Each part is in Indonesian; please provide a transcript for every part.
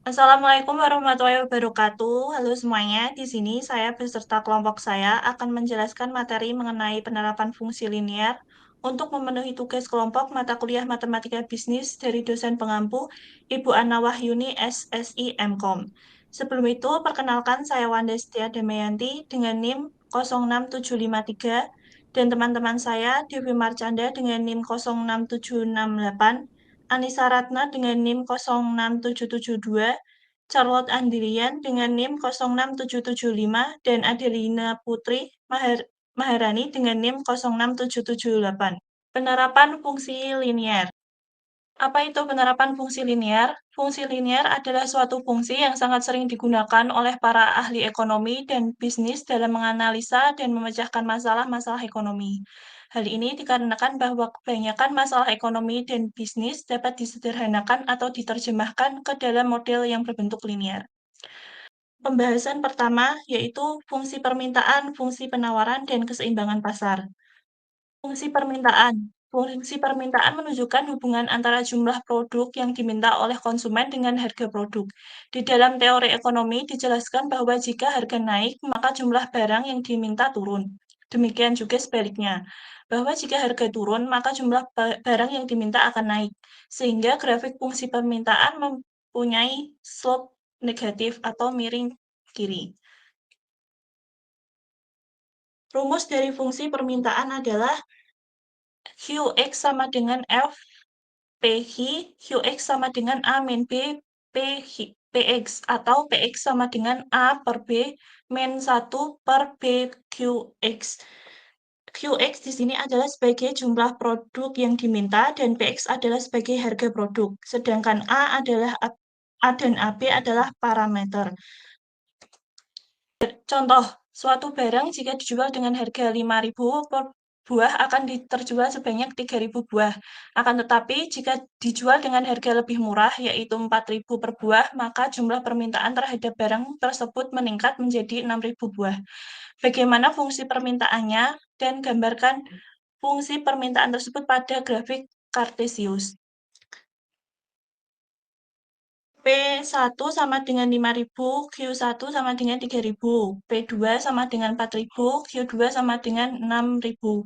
Assalamualaikum warahmatullahi wabarakatuh. Halo semuanya, di sini saya beserta kelompok saya akan menjelaskan materi mengenai penerapan fungsi linear untuk memenuhi tugas kelompok mata kuliah Matematika Bisnis dari dosen pengampu Ibu Ana Wahyuni SSI MKOM. Sebelum itu, perkenalkan saya Wanda Setia Damayanti dengan NIM 06753 dan teman-teman saya Dewi Marcanda dengan NIM 06768, Anissa Ratna dengan NIM 06772, Charlotte Andrian dengan NIM 06775, dan Adelina Putri Maharani dengan NIM 06778. Penerapan fungsi linear. Apa itu penerapan fungsi linear? Fungsi linear adalah suatu fungsi yang sangat sering digunakan oleh para ahli ekonomi dan bisnis dalam menganalisa dan memecahkan masalah-masalah ekonomi. Hal ini dikarenakan bahwa kebanyakan masalah ekonomi dan bisnis dapat disederhanakan atau diterjemahkan ke dalam model yang berbentuk linear. Pembahasan pertama yaitu fungsi permintaan, fungsi penawaran, dan keseimbangan pasar. Fungsi permintaan. Fungsi permintaan menunjukkan hubungan antara jumlah produk yang diminta oleh konsumen dengan harga produk. Di dalam teori ekonomi dijelaskan bahwa jika harga naik, maka jumlah barang yang diminta turun. Demikian juga sebaliknya, bahwa jika harga turun, maka jumlah barang yang diminta akan naik. Sehingga grafik fungsi permintaan mempunyai slope negatif atau miring kiri. Rumus dari fungsi permintaan adalah Qx sama dengan F PH, Qx sama dengan A min B, PX, atau PX sama dengan A per B min 1 per B QX. QX di sini adalah sebagai jumlah produk yang diminta dan PX adalah sebagai harga produk. Sedangkan A dan AB adalah parameter. Contoh, suatu barang jika dijual dengan harga 5.000 per buah akan terjual sebanyak 3.000 buah. Akan tetapi jika dijual dengan harga lebih murah yaitu 4.000 per buah, maka jumlah permintaan terhadap barang tersebut meningkat menjadi 6.000 buah. Bagaimana fungsi permintaannya dan gambarkan fungsi permintaan tersebut pada grafik Kartesius. P1 sama dengan 5.000, Q1 sama dengan 3.000, P2 sama dengan 4.000, Q2 sama dengan 6.000.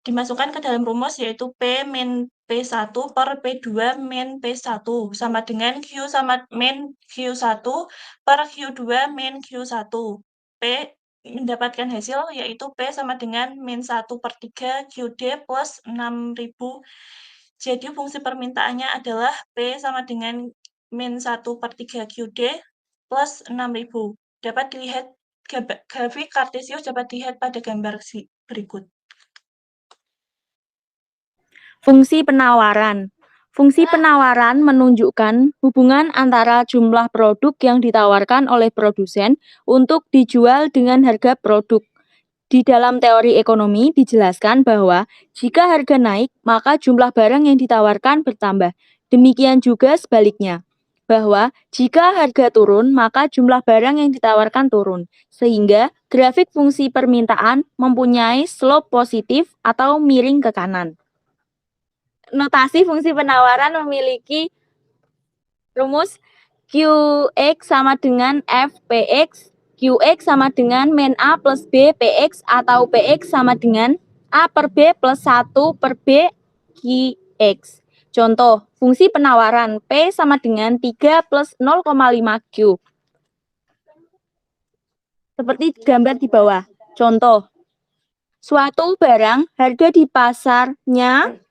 Dimasukkan ke dalam rumus yaitu P min P1 per P2 min P1 sama dengan Q sama min Q1 per Q2 min Q1. P mendapatkan hasil yaitu P sama dengan min 1 per 3 QD plus 6.000. Jadi fungsi permintaannya adalah P sama dengan min 1 per 3 QD plus 6.000. Dapat dilihat grafik Kartesius dapat dilihat pada gambar berikut. Fungsi penawaran. Fungsi penawaran menunjukkan hubungan antara jumlah produk yang ditawarkan oleh produsen untuk dijual dengan harga produk. Di dalam teori ekonomi dijelaskan bahwa jika harga naik, maka jumlah barang yang ditawarkan bertambah. Demikian juga sebaliknya, bahwa jika harga turun, maka jumlah barang yang ditawarkan turun. Sehingga grafik fungsi permintaan mempunyai slope positif atau miring ke kanan. Notasi fungsi penawaran memiliki rumus Qx sama dengan Fpx, Qx sama dengan min A plus B Px atau Px sama dengan A per B plus 1 per B Qx. Contoh, fungsi penawaran P sama dengan 3 plus 0,5 Q. Seperti gambar di bawah. Contoh, suatu barang harga di pasarnya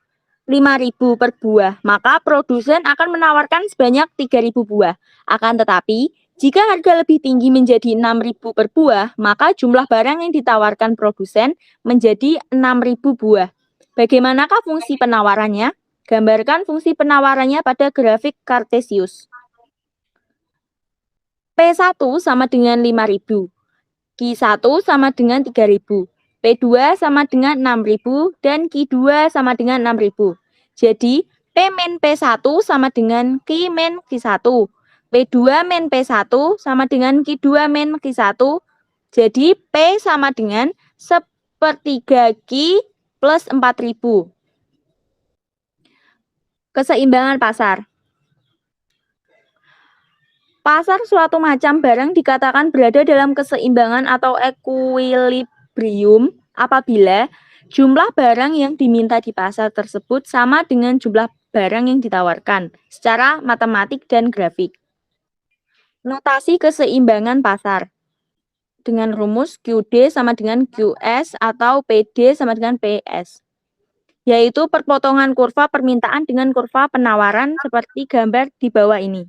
5.000 per buah, maka produsen akan menawarkan sebanyak 3.000 buah. Akan tetapi, jika harga lebih tinggi menjadi 6.000 per buah, maka jumlah barang yang ditawarkan produsen menjadi 6.000 buah. Bagaimanakah fungsi penawarannya? Gambarkan fungsi penawarannya pada grafik Kartesius. P1 sama dengan 5.000, Q1 sama dengan 3.000. P2 sama dengan 6.000 dan Q2 sama dengan 6.000. Jadi, P min P1 sama dengan Q min Q1. P2 min P1 sama dengan Q2 min Q1. Jadi, P sama dengan 1/3 Q plus 4.000. Keseimbangan pasar. Pasar suatu macam barang dikatakan berada dalam keseimbangan atau equilibrium apabila jumlah barang yang diminta di pasar tersebut sama dengan jumlah barang yang ditawarkan secara matematik dan grafik. Notasi keseimbangan pasar dengan rumus QD sama dengan QS atau PD sama dengan PS, yaitu perpotongan kurva permintaan dengan kurva penawaran seperti gambar di bawah ini.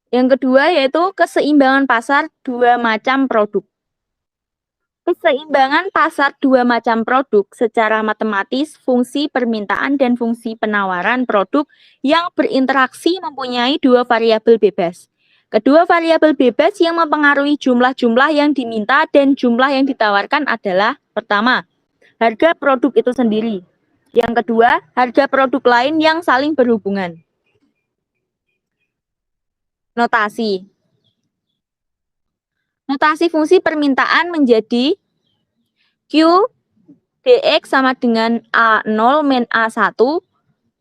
Yang kedua yaitu keseimbangan pasar dua macam produk. Keseimbangan pasar dua macam produk secara matematis, fungsi permintaan dan fungsi penawaran produk yang berinteraksi mempunyai dua variabel bebas. Kedua variabel bebas yang mempengaruhi jumlah-jumlah yang diminta dan jumlah yang ditawarkan adalah: pertama, harga produk itu sendiri. Yang kedua, harga produk lain yang saling berhubungan. Notasi. Notasi fungsi permintaan menjadi Q dx sama dengan A0 min A1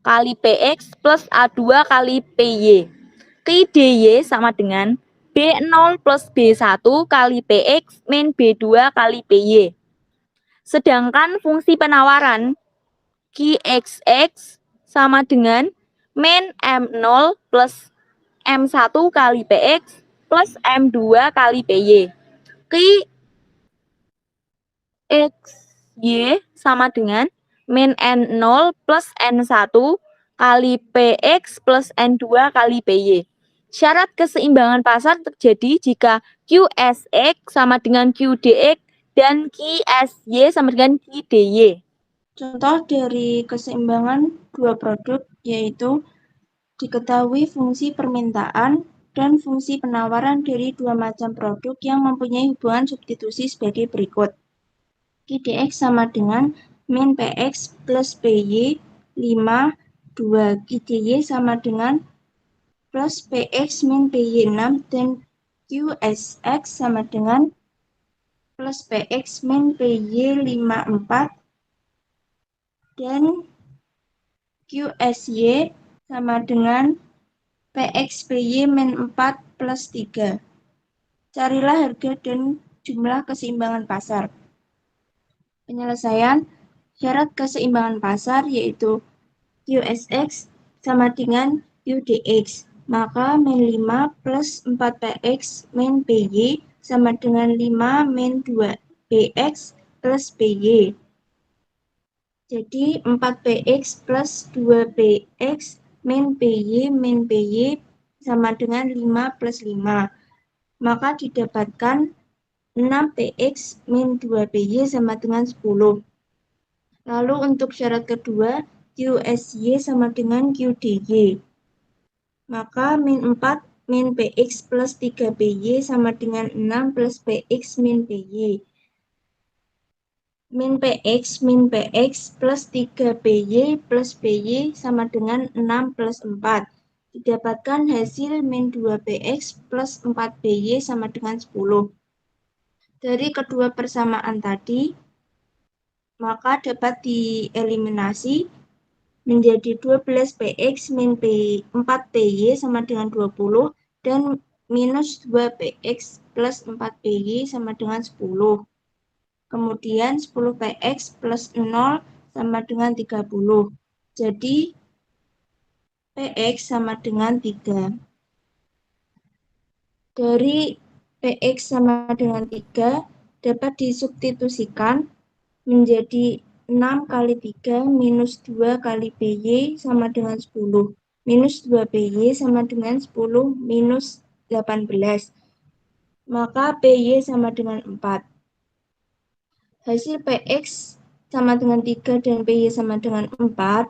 kali PX plus A2 kali PY. Q dy sama dengan B0 plus B1 kali PX min B2 kali PY. Sedangkan fungsi penawaran Qxx sama dengan min M0 plus M1 kali PX plus M2 kali PY. Qxy sama dengan min N0 plus N1 kali PX plus N2 kali PY. Syarat keseimbangan pasar terjadi jika QSX sama dengan QDX dan QSY sama dengan QDY. Contoh dari keseimbangan dua produk yaitu diketahui fungsi permintaan dan fungsi penawaran dari dua macam produk yang mempunyai hubungan substitusi sebagai berikut. QDX sama dengan min PX plus PY 5, 2. QDY sama dengan plus PX min PY 6 dan QSX sama dengan plus PX min PY 5, 4 dan QSY sama dengan PX PY min 4 plus 3. Carilah harga dan jumlah keseimbangan pasar. Penyelesaian syarat keseimbangan pasar yaitu QSX sama dengan QDX. Maka min 5 plus 4PX min PY sama dengan 5 min 2PX plus PY. Jadi 4PX plus 2PX min PY sama dengan 5 plus 5. Maka didapatkan 6PX min 2PY sama dengan 10. Lalu untuk syarat kedua, QSY sama dengan QDY. Maka min 4 min PX plus 3PY sama dengan 6 plus PX min PY. Min PX plus 3PY plus PY sama dengan 6 plus 4. Didapatkan hasil min 2PX plus 4PY sama dengan 10. Dari kedua persamaan tadi, maka dapat dieliminasi menjadi 12PX min 4PY sama dengan 20 dan minus 2PX plus 4PY sama dengan 10. Kemudian 10PX plus 0 sama dengan 30. Jadi PX sama dengan 3. Dari PX sama dengan 3 dapat disubstitusikan menjadi 6 kali 3 minus 2 kali PY sama dengan 10. Minus 2 PY sama dengan 10 minus 18. Maka PY sama dengan 4. Hasil PX sama dengan 3 dan PY sama dengan 4.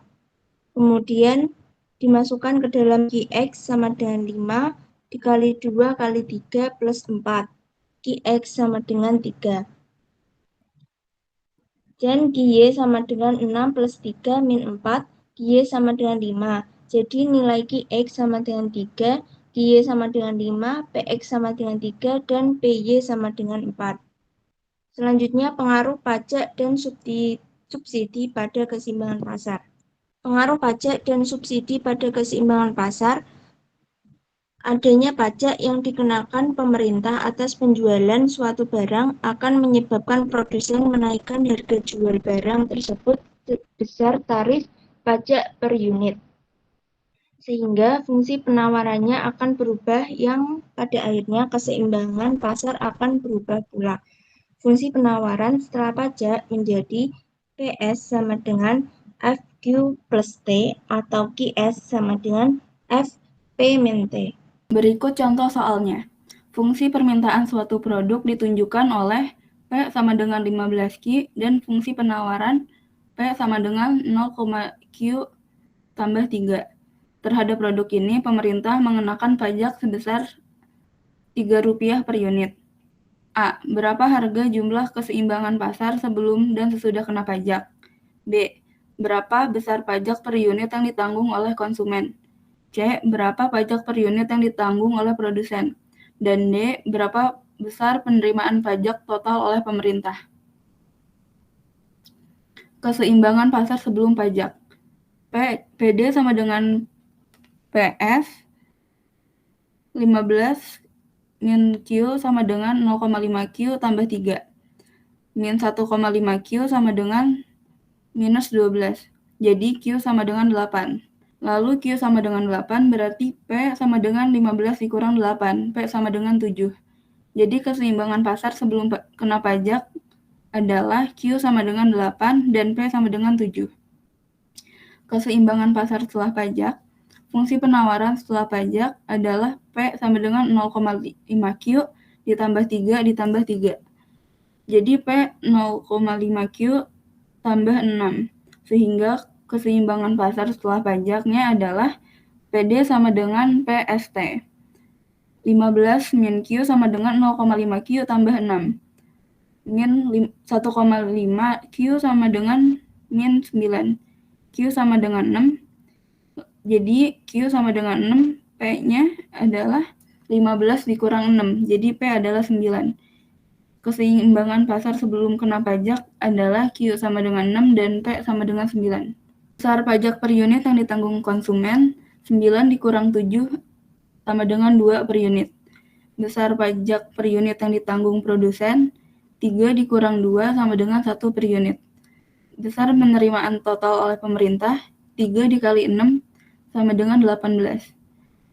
Kemudian dimasukkan ke dalam QX sama dengan 5 dikali 2 kali 3 plus 4. QX sama dengan 3. Dan QY sama dengan 6 plus 3 min 4, QY sama dengan 5. Jadi nilai QX sama dengan 3, QY sama dengan 5, PX sama dengan 3, dan PY sama dengan 4. Selanjutnya pengaruh pajak dan subsidi pada keseimbangan pasar. Pengaruh pajak dan subsidi pada keseimbangan pasar Adanya pajak yang dikenakan pemerintah atas penjualan suatu barang akan menyebabkan produsen menaikkan harga jual barang tersebut sebesar tarif pajak per unit, sehingga fungsi penawarannya akan berubah yang pada akhirnya keseimbangan pasar akan berubah pula. Fungsi penawaran setelah pajak menjadi PS sama dengan FQ plus T atau QS sama dengan FP min T. Berikut contoh soalnya. Fungsi permintaan suatu produk ditunjukkan oleh P sama dengan 15Q dan fungsi penawaran P sama dengan 0,Q tambah 3. Terhadap produk ini, pemerintah mengenakan pajak sebesar Rp3 per unit. A. Berapa harga jumlah keseimbangan pasar sebelum dan sesudah kena pajak? B. Berapa besar pajak per unit yang ditanggung oleh konsumen? C. Berapa pajak per unit yang ditanggung oleh produsen? Dan D. Berapa besar penerimaan pajak total oleh pemerintah? Keseimbangan pasar sebelum pajak. PD sama dengan PS 15 min Q sama dengan 0,5 Q tambah 3. Min 1,5 Q sama dengan minus 12. Jadi Q sama dengan 8. Lalu Q sama dengan 8 berarti P sama dengan 15 dikurang 8. P sama dengan 7. Jadi keseimbangan pasar sebelum kena pajak adalah Q sama dengan 8 dan P sama dengan 7. Keseimbangan pasar setelah pajak. Fungsi penawaran setelah pajak adalah P sama dengan 0,5 Q ditambah 3 ditambah 3. Jadi P 0,5 Q tambah 6. Sehingga keseimbangan pasar setelah pajaknya adalah PD sama dengan PST. 15 min Q sama dengan 0,5 Q tambah 6. Min 1,5 Q sama dengan min 9. Q sama dengan 6. Jadi Q sama dengan 6, P-nya adalah 15 dikurang 6, jadi P adalah 9. Keseimbangan pasar sebelum kena pajak adalah Q sama dengan 6 dan P sama dengan 9. Besar pajak per unit yang ditanggung konsumen, 9 dikurang 7 sama dengan 2 per unit. Besar pajak per unit yang ditanggung produsen, 3 dikurang 2 sama dengan 1 per unit. Besar penerimaan total oleh pemerintah, 3 dikali 6 sama dengan 18.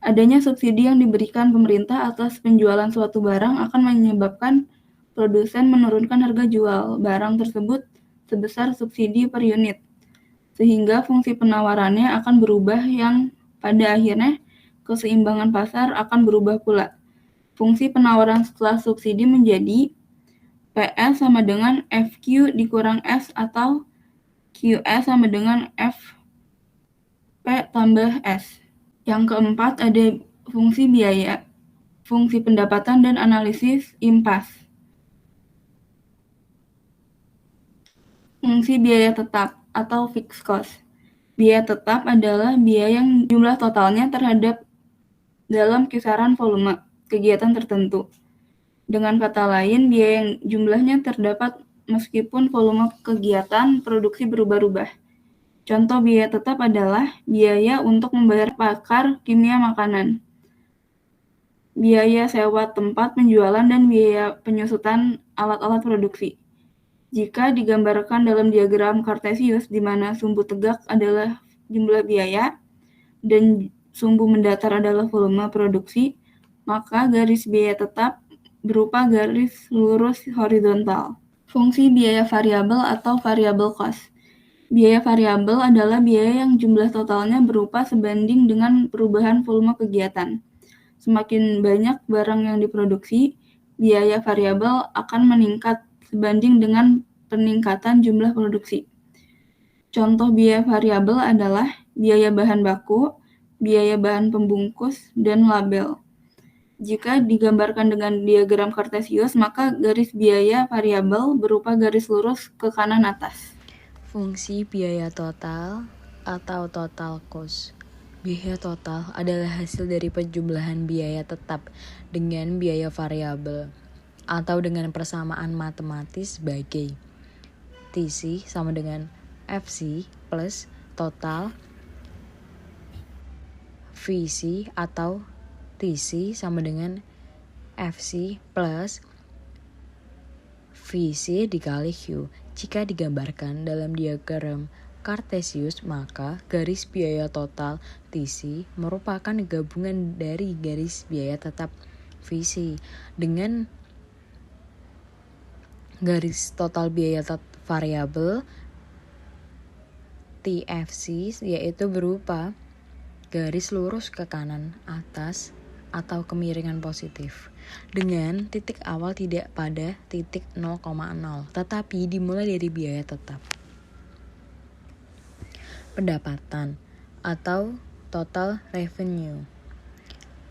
Adanya subsidi yang diberikan pemerintah atas penjualan suatu barang akan menyebabkan produsen menurunkan harga jual barang tersebut sebesar subsidi per unit, sehingga fungsi penawarannya akan berubah yang pada akhirnya keseimbangan pasar akan berubah pula. Fungsi penawaran setelah subsidi menjadi PS sama dengan FQ dikurang S atau QS sama dengan F P tambah S. Yang keempat ada fungsi biaya, fungsi pendapatan dan analisis impas. Fungsi biaya tetap atau fixed cost. Biaya tetap adalah biaya yang jumlah totalnya terhadap dalam kisaran volume kegiatan tertentu. Dengan kata lain, biaya yang jumlahnya terdapat meskipun volume kegiatan produksi berubah-ubah. Contoh biaya tetap adalah biaya untuk membayar pakar kimia makanan, biaya sewa tempat penjualan, dan biaya penyusutan alat-alat produksi. Jika digambarkan dalam diagram Kartesius, di mana sumbu tegak adalah jumlah biaya dan sumbu mendatar adalah volume produksi, maka garis biaya tetap berupa garis lurus horizontal. Fungsi biaya variabel atau variable cost. Biaya variabel adalah biaya yang jumlah totalnya berupa sebanding dengan perubahan volume kegiatan. Semakin banyak barang yang diproduksi, biaya variabel akan meningkat sebanding dengan peningkatan jumlah produksi. Contoh biaya variabel adalah biaya bahan baku, biaya bahan pembungkus, dan label. Jika digambarkan dengan diagram Kartesius, maka garis biaya variabel berupa garis lurus ke kanan atas. Fungsi biaya total atau total cost. Biaya total adalah hasil dari penjumlahan biaya tetap dengan biaya variabel atau dengan persamaan matematis sebagai TC sama dengan FC plus total VC atau TC sama dengan FC plus VC dikali Q. Jika digambarkan dalam diagram Cartesius, maka garis biaya total TC merupakan gabungan dari garis biaya tetap VC dengan garis total biaya variabel TFC, yaitu berupa garis lurus ke kanan atas atau kemiringan positif dengan titik awal tidak pada titik 0,0 tetapi dimulai dari biaya tetap. Pendapatan atau total revenue.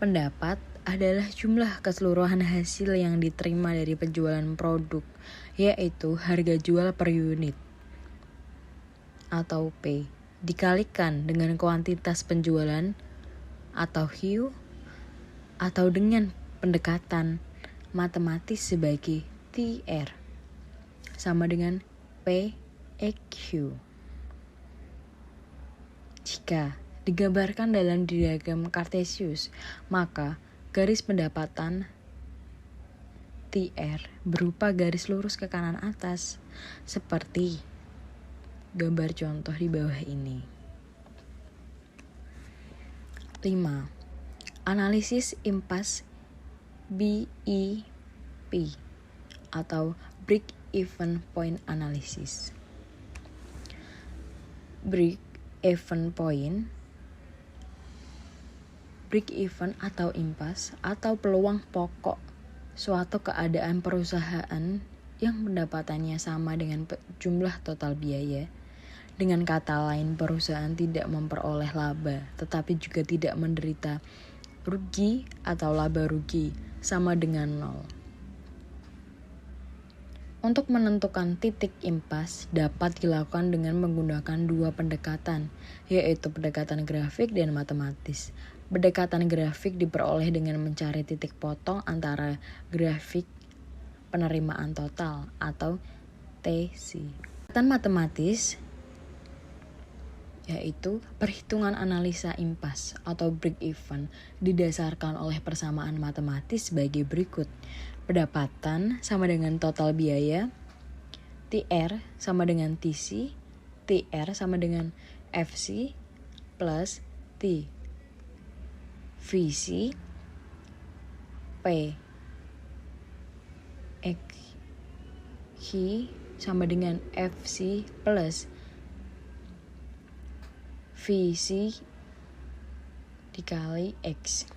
Pendapat adalah jumlah keseluruhan hasil yang diterima dari penjualan produk, yaitu harga jual per unit atau P dikalikan dengan kuantitas penjualan atau Q atau dengan pendekatan matematis sebagai TR sama dengan PEQ. Jika digambarkan dalam diagram Cartesius, maka garis pendapatan TR berupa garis lurus ke kanan atas seperti gambar contoh di bawah ini. 5. Analisis impas BEP atau Break Even Point Analysis. Break Even atau impas atau peluang pokok suatu keadaan perusahaan yang pendapatannya sama dengan jumlah total biaya. Dengan kata lain, perusahaan tidak memperoleh laba, tetapi juga tidak menderita rugi atau laba rugi, sama dengan 0. Untuk menentukan titik impas dapat dilakukan dengan menggunakan dua pendekatan, yaitu pendekatan grafik dan matematis. Pendekatan grafik diperoleh dengan mencari titik potong antara grafik penerimaan total atau TC. Pendekatan matematis yaitu perhitungan analisa impas atau break even didasarkan oleh persamaan matematis sebagai berikut. Pendapatan sama dengan total biaya, TR sama dengan TC, TR sama dengan FC plus T VC P Q sama dengan FC plus VC dikali X.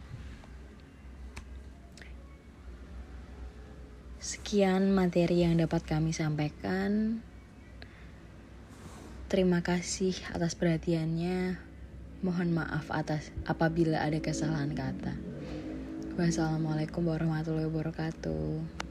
Sekian materi yang dapat kami sampaikan. Terima kasih atas perhatiannya. Mohon maaf apabila ada kesalahan kata. Wassalamualaikum warahmatullahi wabarakatuh.